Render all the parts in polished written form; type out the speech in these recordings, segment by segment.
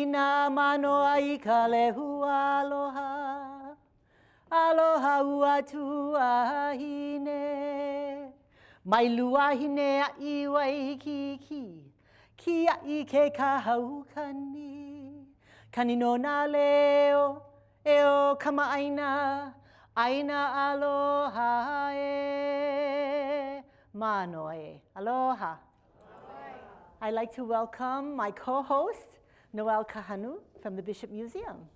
Ina manoa I ka lehua aloha. Aloha ua tuahine. Mai luahine a iwa I ki. Ki a I ke kahau kani. Kani no nā leo, e o kamaaina. Aina aloha e. Manoa e. Aloha. I'd like to welcome my co-host, Noelle Kahanu from the Bishop Museum.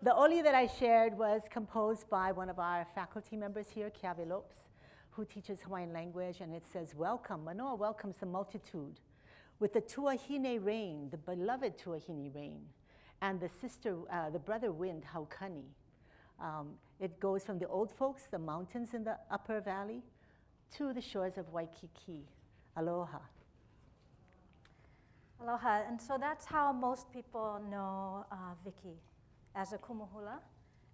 The oli that I shared was composed by one of our faculty members here, Keawe Lopes, who teaches Hawaiian language, and it says, welcome. Manoa welcomes the multitude with the tuahine rain, the beloved tuahine rain, and the brother wind, haukani. It goes from the old folks, the mountains in the upper valley, to the shores of Waikiki. Aloha. Aloha, and so that's how most people know Vicky, as a kumuhula,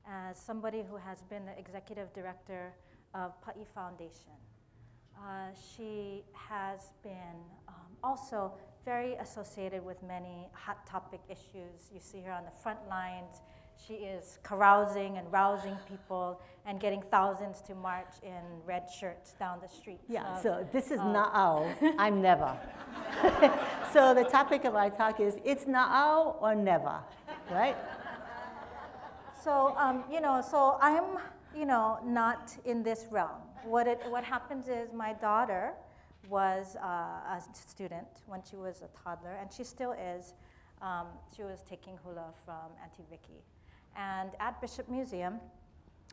as somebody who has been the executive director of Pa'i Foundation. She has been also very associated with many hot topic issues. You see her on the front lines. She is carousing and rousing people and getting thousands to march in red shirts down the streets. Yeah, so this is na'au, I'm never. So the topic of our talk is, it's na'au or never, right? So, so I'm, not in this realm. What happens is my daughter was a student when she was a toddler, and she still is. She was taking hula from Auntie Vicky. And at Bishop Museum,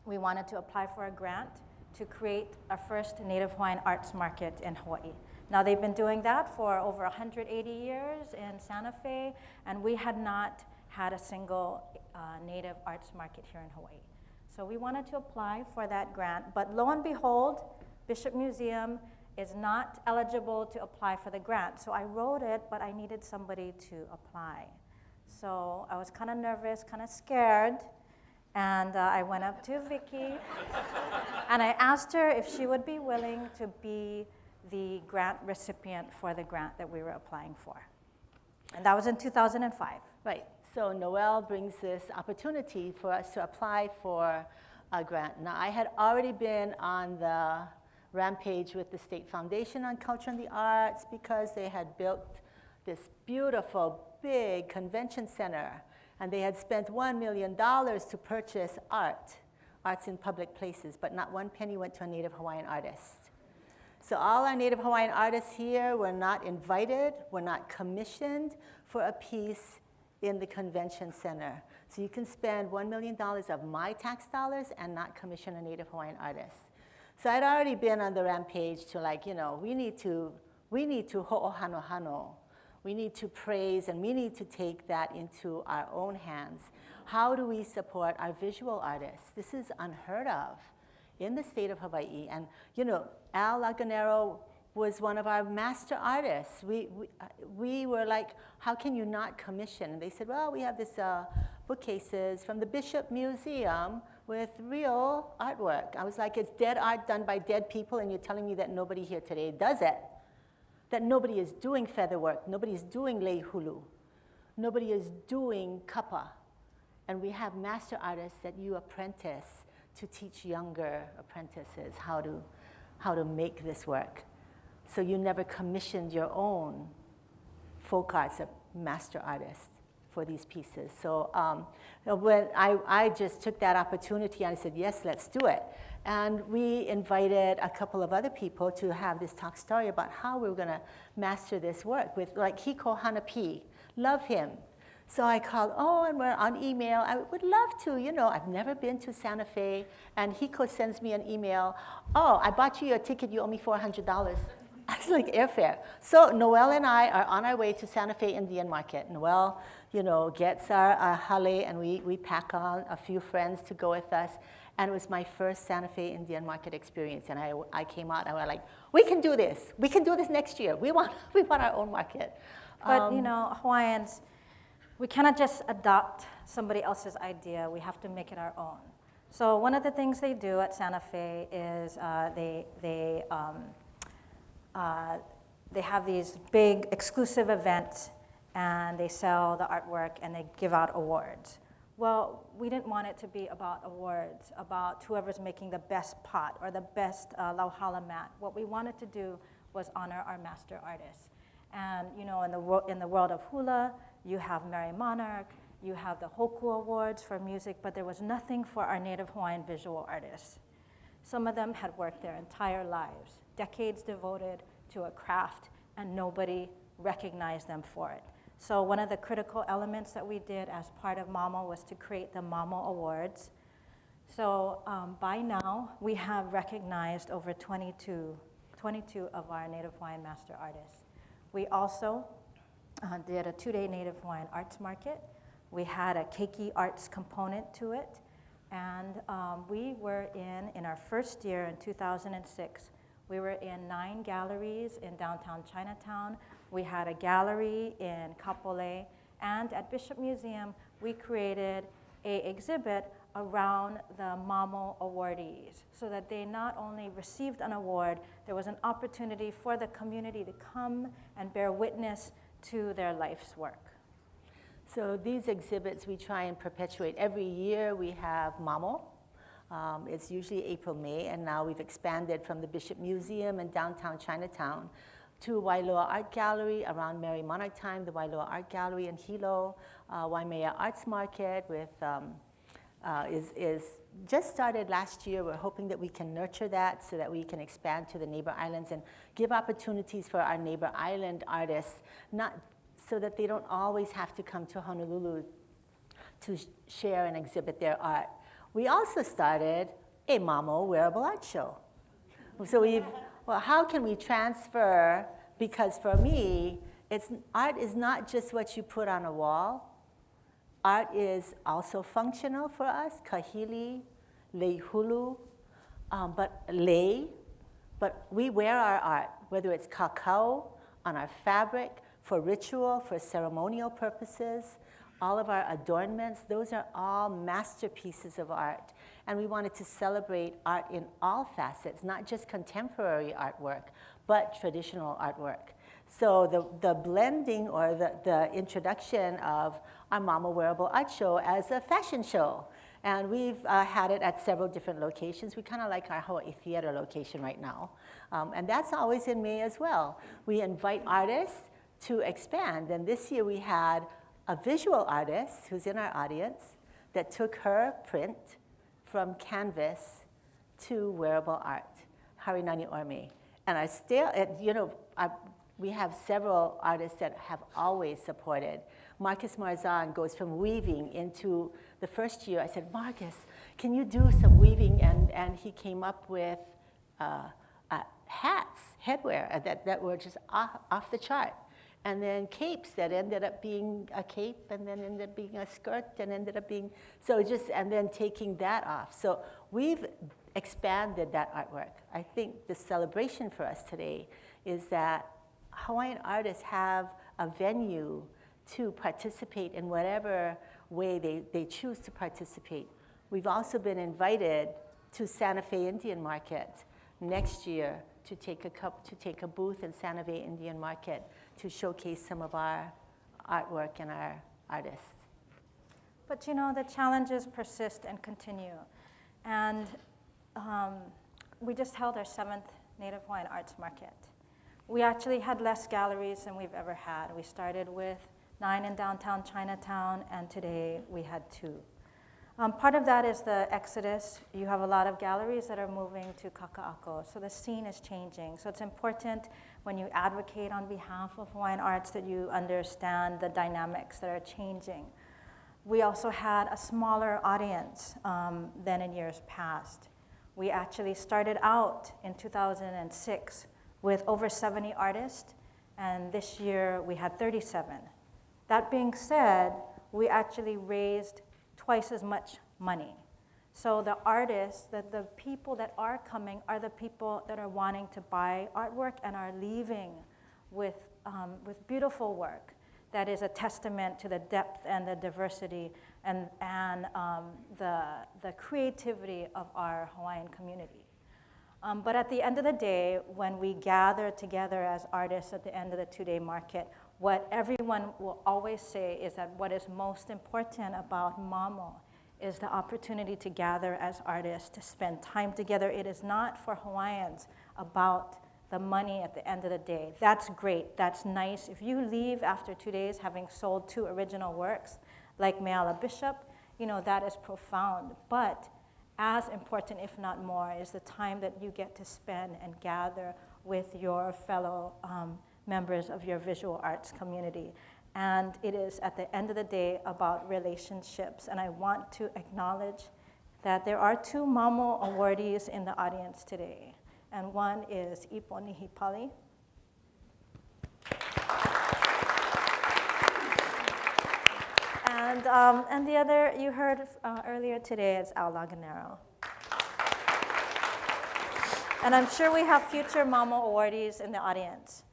we wanted to apply for a grant to create our first Native Hawaiian Arts Market in Hawaii. Now, they've been doing that for over 180 years in Santa Fe, and we had not had a single Native Arts Market here in Hawaii. So we wanted to apply for that grant, but lo and behold, Bishop Museum is not eligible to apply for the grant. So I wrote it, but I needed somebody to apply. So I was kind of nervous, kind of scared, and I went up to Vicky, and I asked her if she would be willing to be the grant recipient for the grant that we were applying for. And that was in 2005. Right, so Noelle brings this opportunity for us to apply for a grant. Now, I had already been on the rampage with the State Foundation on Culture and the Arts because they had built this beautiful, big convention center, and they had spent $1 million to purchase arts in public places, but not one penny went to a Native Hawaiian artist. So all our Native Hawaiian artists here were not invited, were not commissioned for a piece in the convention center. So you can spend $1 million of my tax dollars and not commission a Native Hawaiian artist. So I'd already been on the rampage to we need to ho'ohanohano. We need to praise, and we need to take that into our own hands. How do we support our visual artists? This is unheard of in the state of Hawaii. And Al Laganero was one of our master artists. We were like, how can you not commission? And they said, well, we have this bookcases from the Bishop Museum with real artwork. I was like, it's dead art done by dead people, and you're telling me that nobody here today does it. That nobody is doing feather work, nobody is doing lei hulu, nobody is doing kapa. And we have master artists that you apprentice to teach younger apprentices how to make this work. So you never commissioned your own folk arts master artists for these pieces. So when I just took that opportunity, and I said, yes, let's do it. And we invited a couple of other people to have this talk story about how we were going to master this work with, like, Hiko Hanapi. Love him. So I called, and we're on email. I would love to, I've never been to Santa Fe. And Hiko sends me an email. I bought you a ticket. You owe me $400. I was like, airfare. So Noelle and I are on our way to Santa Fe Indian Market. Noelle, gets our hale, and we pack on a few friends to go with us. And it was my first Santa Fe Indian Market experience. And I came out, and I was like, we can do this. We can do this next year. We want our own market. But, Hawaiians, we cannot just adopt somebody else's idea. We have to make it our own. So one of the things they do at Santa Fe is they have these big exclusive events and they sell the artwork and they give out awards. Well, we didn't want it to be about awards, about whoever's making the best pot or the best lauhala mat. What we wanted to do was honor our master artists. And you know, in the world of hula, you have Merry Monarch, you have the Hoku Awards for music, but there was nothing for our Native Hawaiian visual artists. Some of them had worked their entire lives, decades devoted to a craft, and nobody recognized them for it. So one of the critical elements that we did as part of MAMO was to create the MAMO Awards. So by now, we have recognized over 22 of our Native Hawaiian master artists. We also did a 2-day Native Hawaiian Arts Market. We had a keiki arts component to it. And we were in our first year in 2006, we were in 9 galleries in downtown Chinatown. We had a gallery in Kapolei, and at Bishop Museum, we created an exhibit around the MAMO awardees so that they not only received an award, there was an opportunity for the community to come and bear witness to their life's work. So these exhibits we try and perpetuate. Every year we have MAMO. It's usually April, May, and now we've expanded from the Bishop Museum in downtown Chinatown to Wailoa Art Gallery around Merry Monarch time, the Wailoa Art Gallery in Hilo, Waimea Arts Market is just started last year. We're hoping that we can nurture that so that we can expand to the neighbor islands and give opportunities for our neighbor island artists, not so that they don't always have to come to Honolulu to share and exhibit their art. We also started a MAMO wearable art show. So well, how can we transfer? Because for me, art is not just what you put on a wall. Art is also functional for us, kahili, leihulu, but we wear our art, whether it's kakao on our fabric, for ritual, for ceremonial purposes, all of our adornments, those are all masterpieces of art. And we wanted to celebrate art in all facets, not just contemporary artwork, but traditional artwork. So the blending or the introduction of our MAMO Wearable Art Show as a fashion show. And we've had it at several different locations. We kind of like our Hawaii Theater location right now. And that's always in May as well. We invite artists to expand. And this year we had a visual artist who's in our audience that took her print from canvas to wearable art, Harinani Orme. And we have several artists that have always supported. Marcus Marzan goes from weaving into the first year. I said, Marcus, can you do some weaving? And he came up with hats, headwear that were just off the chart. And then capes that ended up being a cape and then ended up being a skirt and ended up being, and then taking that off. So we've expanded that artwork. I think the celebration for us today is that Hawaiian artists have a venue to participate in whatever way they choose to participate. We've also been invited to Santa Fe Indian Market next year to take a booth in Santa Fe Indian Market to showcase some of our artwork and our artists. But you know, the challenges persist and continue. And we just held our 7th Native Hawaiian Arts Market. We actually had less galleries than we've ever had. We started with 9 in downtown Chinatown, and today we had 2. Part of that is the exodus. You have a lot of galleries that are moving to Kaka'ako, so the scene is changing. So it's important when you advocate on behalf of Hawaiian arts that you understand the dynamics that are changing. We also had a smaller audience than in years past. We actually started out in 2006 with over 70 artists, and this year we had 37. That being said, we actually raised twice as much money. So the artists, the people that are coming are the people that are wanting to buy artwork and are leaving with beautiful work that is a testament to the depth and the diversity and the creativity of our Hawaiian community. But at the end of the day, when we gather together as artists at the end of the 2-day market, what everyone will always say is that what is most important about Mamo is the opportunity to gather as artists, to spend time together. It is not for Hawaiians about the money at the end of the day. That's great, that's nice. If you leave after 2 days having sold 2 original works, like Meala Bishop, that is profound. But as important, if not more, is the time that you get to spend and gather with your fellow members of your visual arts community. And it is, at the end of the day, about relationships. And I want to acknowledge that there are 2 Mamo awardees in the audience today. And one is Ipo Nihipali. And the other, you heard earlier today, is Al Laganero. And I'm sure we have future Mamo awardees in the audience.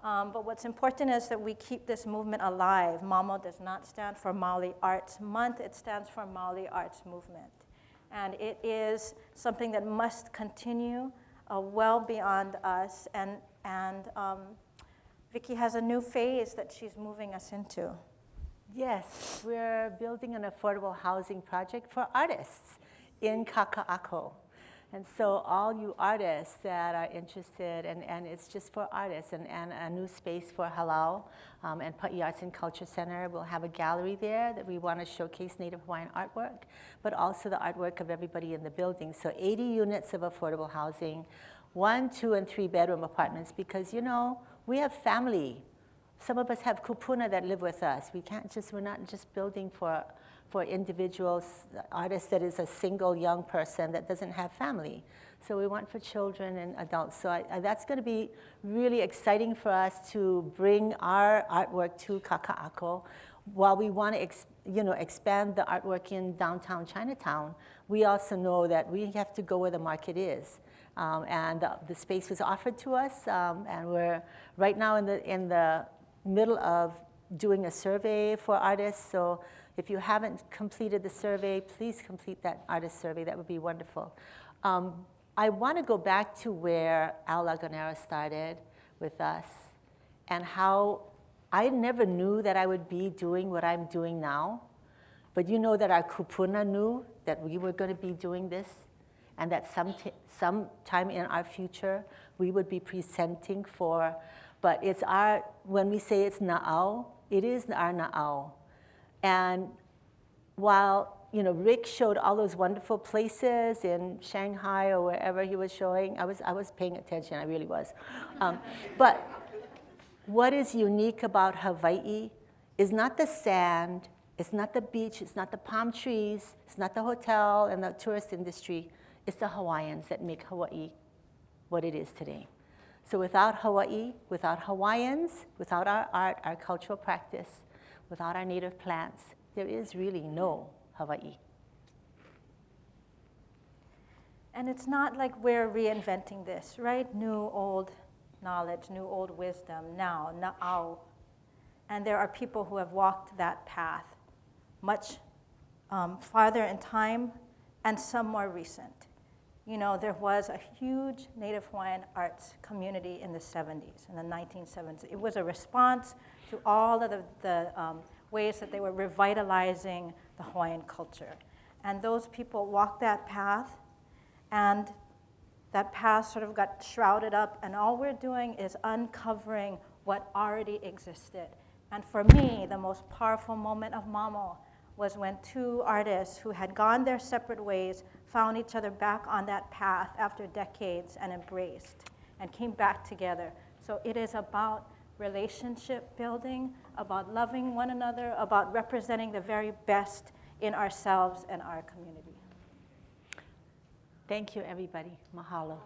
But what's important is that we keep this movement alive. Mamo does not stand for Maoli Arts Month, it stands for Maoli Arts Movement. And it is something that must continue well beyond us. And Vicky has a new phase that she's moving us into. Yes, we're building an affordable housing project for artists in Kaka'ako. And so all you artists that are interested, and it's just for artists, and a new space for Halal and Pa'i Arts and Culture Center. We'll have a gallery there that we want to showcase Native Hawaiian artwork, but also the artwork of everybody in the building. So 80 units of affordable housing, 1, 2, and 3 bedroom apartments, because we have family. Some of us have kupuna that live with us. We're not just building for individuals, artists that is a single young person that doesn't have family. So we want for children and adults. So that's going to be really exciting for us to bring our artwork to Kaka'ako. While we want to expand the artwork in downtown Chinatown, we also know that we have to go where the market is. And the space was offered to us, and we're right now in the middle of doing a survey for artists. So if you haven't completed the survey, please complete that artist survey. That would be wonderful. I want to go back to where Al Laganero started with us, and how I never knew that I would be doing what I'm doing now. But you know that our kupuna knew that we were going to be doing this, and that sometime in our future we would be presenting for. But it's when we say it's na'au, it is our na'au. And while Rick showed all those wonderful places in Shanghai or wherever he was showing, I was paying attention, I really was. But what is unique about Hawaii is not the sand, it's not the beach, it's not the palm trees, it's not the hotel and the tourist industry, it's the Hawaiians that make Hawaii what it is today. So without Hawaii, without Hawaiians, without our art, our cultural practice, without our native plants, there is really no Hawaii. And it's not like we're reinventing this, right? New, old knowledge, new, old wisdom, now, na'au. And there are people who have walked that path much farther in time, and some more recent. There was a huge Native Hawaiian arts community in the 70s, in the 1970s. It was a response to all of the ways that they were revitalizing the Hawaiian culture. And those people walked that path, and that path sort of got shrouded up, and all we're doing is uncovering what already existed. And for me, the most powerful moment of Mamo was when 2 artists who had gone their separate ways found each other back on that path after decades and embraced and came back together. So it is about relationship building, about loving one another, about representing the very best in ourselves and our community. Thank you, everybody. Mahalo.